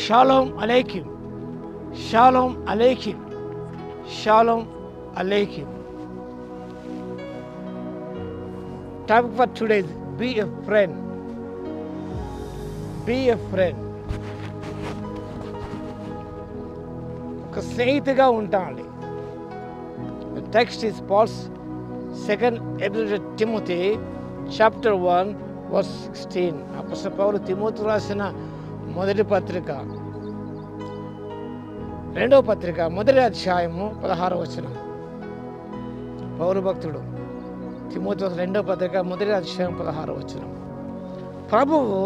Shalom Aleichem. Shalom Aleichem. Shalom Aleichem. Topic for today is be a friend. Be a friend. ఒక స్నేహితుగా ఉంటాండి. The text is Paul's second epistle to Timothy, chapter 1, verse 16. అపోస్తలుడైన పౌలు Timothy రాసిన మొదటి పత్రిక, రెండవ పత్రిక, మొదటి అధ్యాయము 16వ వచనం. పౌలు భక్తుడు తిమోతి రెండవ పత్రిక మొదటి అధ్యాయం 16వ వచనం. ప్రభువు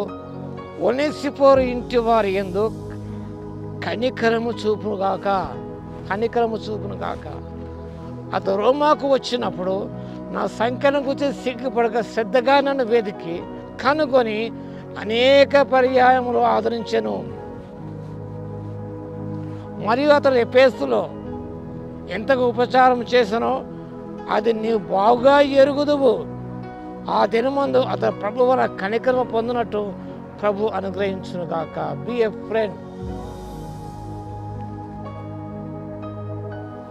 ఒనేసిఫోరు ఇంటి వారి యందు కనికరము చూపునుగాక. అతను రోమాకు వచ్చినప్పుడు నా సంఖ్యను గురించి సిగ్గుపడక శ్రద్ధగా నన్ను వెతికి కనుగొని అనేక పర్యాయములు ఆదరించెను. మరియు అతను ఎఫెసులో ఎంతగా ఉపచారం చేసనో అది నీవు బాగా ఎరుగుదువు. ఆ దినమందు అతను ప్రభు వల్ల కనికరము పొందినట్టు ప్రభు అనుగ్రహించునుగాక. Be a friend.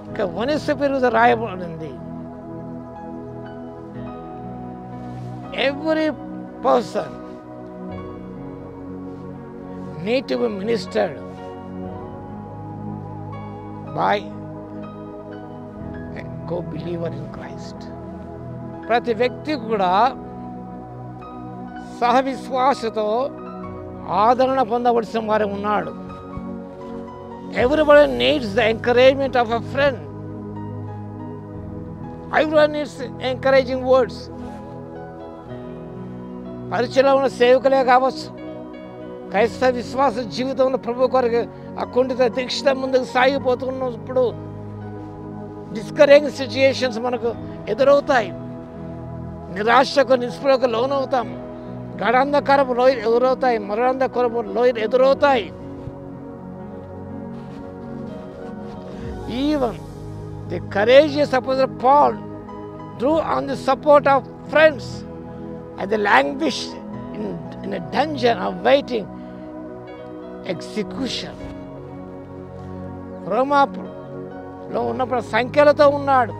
ఇక ఒనేసిఫోరు రాయబడింది. Every person need to be ministered by a co-believer in Christ. ప్రతి వ్యక్తి కూడా సహవిశ్వాసతో ఆదరణ పొందవలసిన వారు ఉన్నాడు. Everybody needs the encouragement of a friend. Everyone needs encouraging words. పరిచయలో ఉన్న సేవకులే కావచ్చు, క్రైస్తవ విశ్వాస జీవితంలో ప్రభు కొరకు అకుంఠిత దీక్ష ముందుకు సాగిపోతున్నప్పుడు డిస్కరేజింగ్ సిచ్యుయేషన్స్ మనకు ఎదురవుతాయి. నిరాశకు నిస్పృహకు లోనవుతాం. గడాంధకారపు లోయలు ఎదురవుతాయి. మరణాంధకారపు లోయలు ఎదురవుతాయి. Even the courageous apostle Paul drew on the support of friends as they languished in a dungeon awaiting execution. రోమాలో ఉన్నప్పుడు సంఖ్యలతో ఉన్నాడు,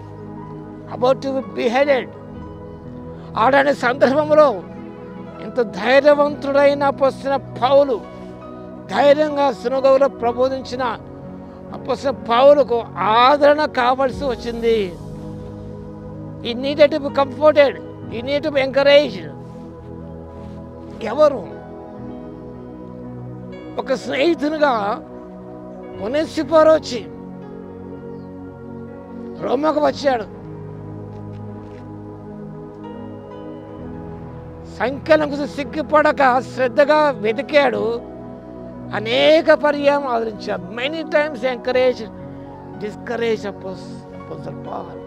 అబౌట్ టు బి బిహెడెడ్. ఆడనే సందర్భంలో ఎంత ధైర్యవంతుడైన అపోస్తలుడైన పౌలు ధైర్యంగా సినగోగులో ప్రబోధించిన అపోస్తలుడైన పౌలుకు ఆదరణ కావాల్సి వచ్చింది. He needed to be comforted. He needed to be encouraged. ఎవరు ఒక స్నేహితునిగా ఒనేసిఫోరు వచ్చి రోమాకు వచ్చాడు. సంఖ్యలకు సిగ్గుపడక శ్రద్ధగా వెతికాడు. అనేక పర్యాయం ఆదరించాడు. మెనీ టైమ్స్ ఎంకరేజ్ డిస్కరేజ్ అపోస్తలుడైన పౌలు.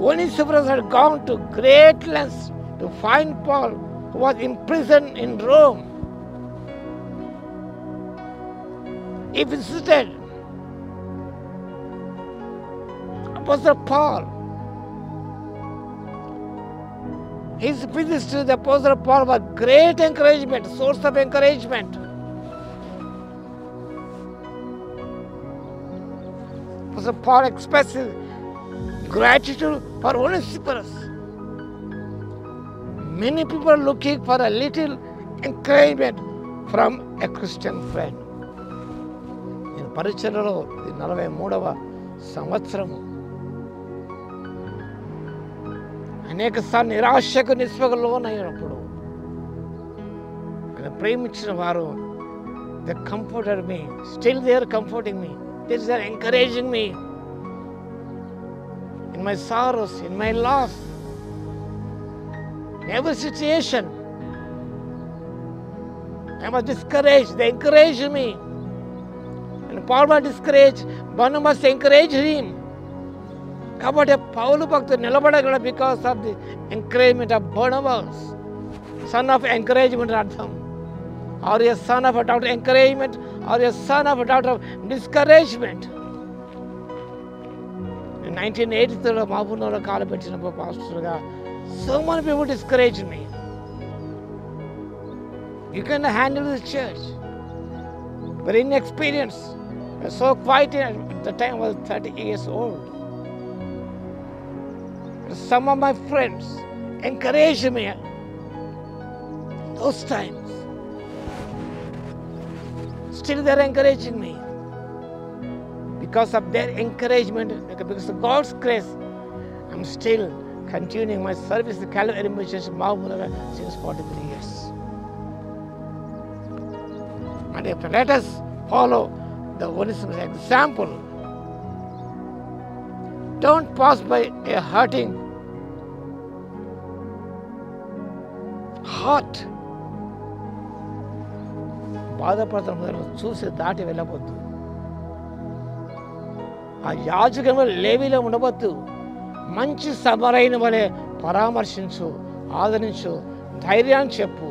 Onesiphorus had gone to great lengths to find Paul, who was imprisoned in Rome. He visited Apostle Paul. His visits to the Apostle Paul was great encouragement, source of encouragement. Apostle Paul expresses gratitude for Onesiphorus. Many people are looking for a little encouragement from a Christian friend. నేను పరిచర్యలో 43వ సంవత్సరము అనేకసార్లు నిరాశకు నిస్పృహకు లోనైనప్పుడు ఆయన ప్రేమించిన వారు they comforted me. Still they are comforting me. They are encouraging me. In my sorrows, in my loss, in every situation, I was discouraged. They encouraged me. And Paul was discouraged. Barnabas encouraged him. కాబట్టి పౌలు భక్తుడు నిలబడగలడు because of the encouragement of Barnabas. Son of encouragement అర్థం. Or a son of a doubt encouragement, or a son of a doubt of discouragement. 1983లో మహబూబ్నగర్లో కాలు పెట్టినప్పుడు పాస్టర్గా so many people discouraged me. You can handle the church. Very inexperienced. I was so quiet at the time I was 30 years old. Some of my friends encouraged me those times. Still they are encouraging me. Because of their encouragement, because of God's grace, I'm still continuing my service at Calvary Church Mahabubnagar since 43 years. And if let us follow the Onesimus example, don't pass by a hurting heart. బాధపడుతున్న చూసి దాటి వెళ్ళవద్దు. ఆ యాజకుని లేవీలో ఉండవద్దు. మంచి సమరైన వలె పరామర్శించు, ఆదరించు, ధైర్యాన్ని చెప్పు,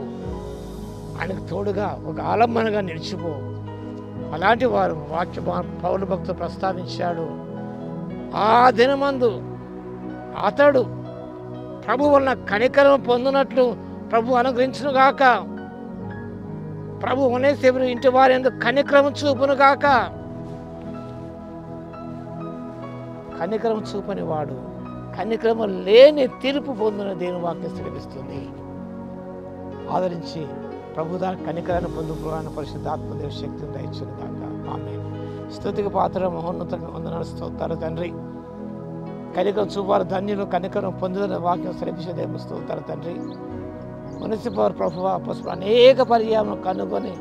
ఆయనకు తోడుగా ఒక ఆలంబనగా నిలిచిపో. అలాంటి వారు పౌలు భక్తుడు ప్రస్తావించాడు. ఆ దినమందు అతడు ప్రభు వలన కనికరం పొందినట్లు ప్రభు అనుగ్రహించును గాక. ప్రభు ఒనేసిమును ఇంటి వారి యందు కనికరం చూపును గాక. కనికరం చూపని వాడు కనికరము లేని తీర్పు పొందిన దేవుని వాక్యం సెలవిస్తుంది. ఆదరించి ప్రభు దాని కనికరాన్ని పొందుకోవాలని పరిశుద్ధాత్మ దేవుని శక్తిని దయచేయును గాక. ఆమేన్. స్తుతికి పాత్ర మహోన్నత వందనాలు స్తోత్రాలు తండ్రి. కనికరం చూపారు ధన్యులు, కనికరం పొందుతున్న వాక్యం సెలవించే దేవుని స్తోత్రాలు తండ్రి. ఒనేసిఫోరు ప్రభువా పసుపు అనేక పర్యాలను కనుగొని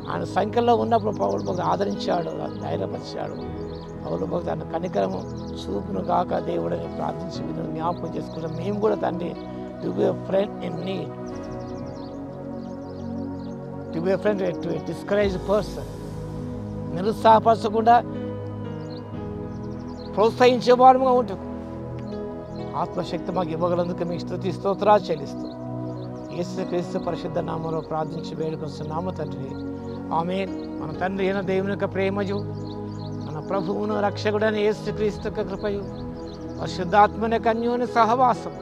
ఆయన సంఖ్యలో ఉన్నప్పుడు పౌలు భక్తుడు ఆదరించాడు, ధైర్యపరిచాడు. పౌలు భక్తుడు ఆయన కనికరము చూపును గాక దేవుడని ప్రార్థించి మీరు జ్ఞాపకం చేసుకుంటాం. మేము కూడా తండ్రి to be a friend in need, to be a friend to a discourage person, నిరుత్సాహపరచకుండా ప్రోత్సహించేవాడుగా ఉంటుంది. ఆత్మశక్తి మాకు ఇవ్వగలందుకు మీకు స్తుతి స్తోత్రాలు చెల్లిస్తూ యేసుక్రీస్తు పరిశుద్ధ నామంలో ప్రార్థించి వేడుకొస్తున్నాము తండ్రి. ఆమేన్. మన తండ్రి అయిన దేవుని యొక్క ప్రేమయు, మన ప్రభువును రక్షకుడైన యేసుక్రీస్తు యొక్క కృపయు, పరిశుద్ధాత్మని యొక్క అన్యోన్య సహవాసం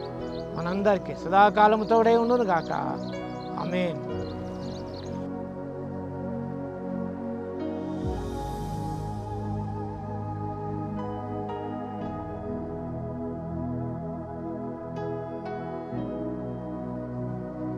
మనందరికీ సదాకాలము తోడై ఉండును గాక. ఆమేన్.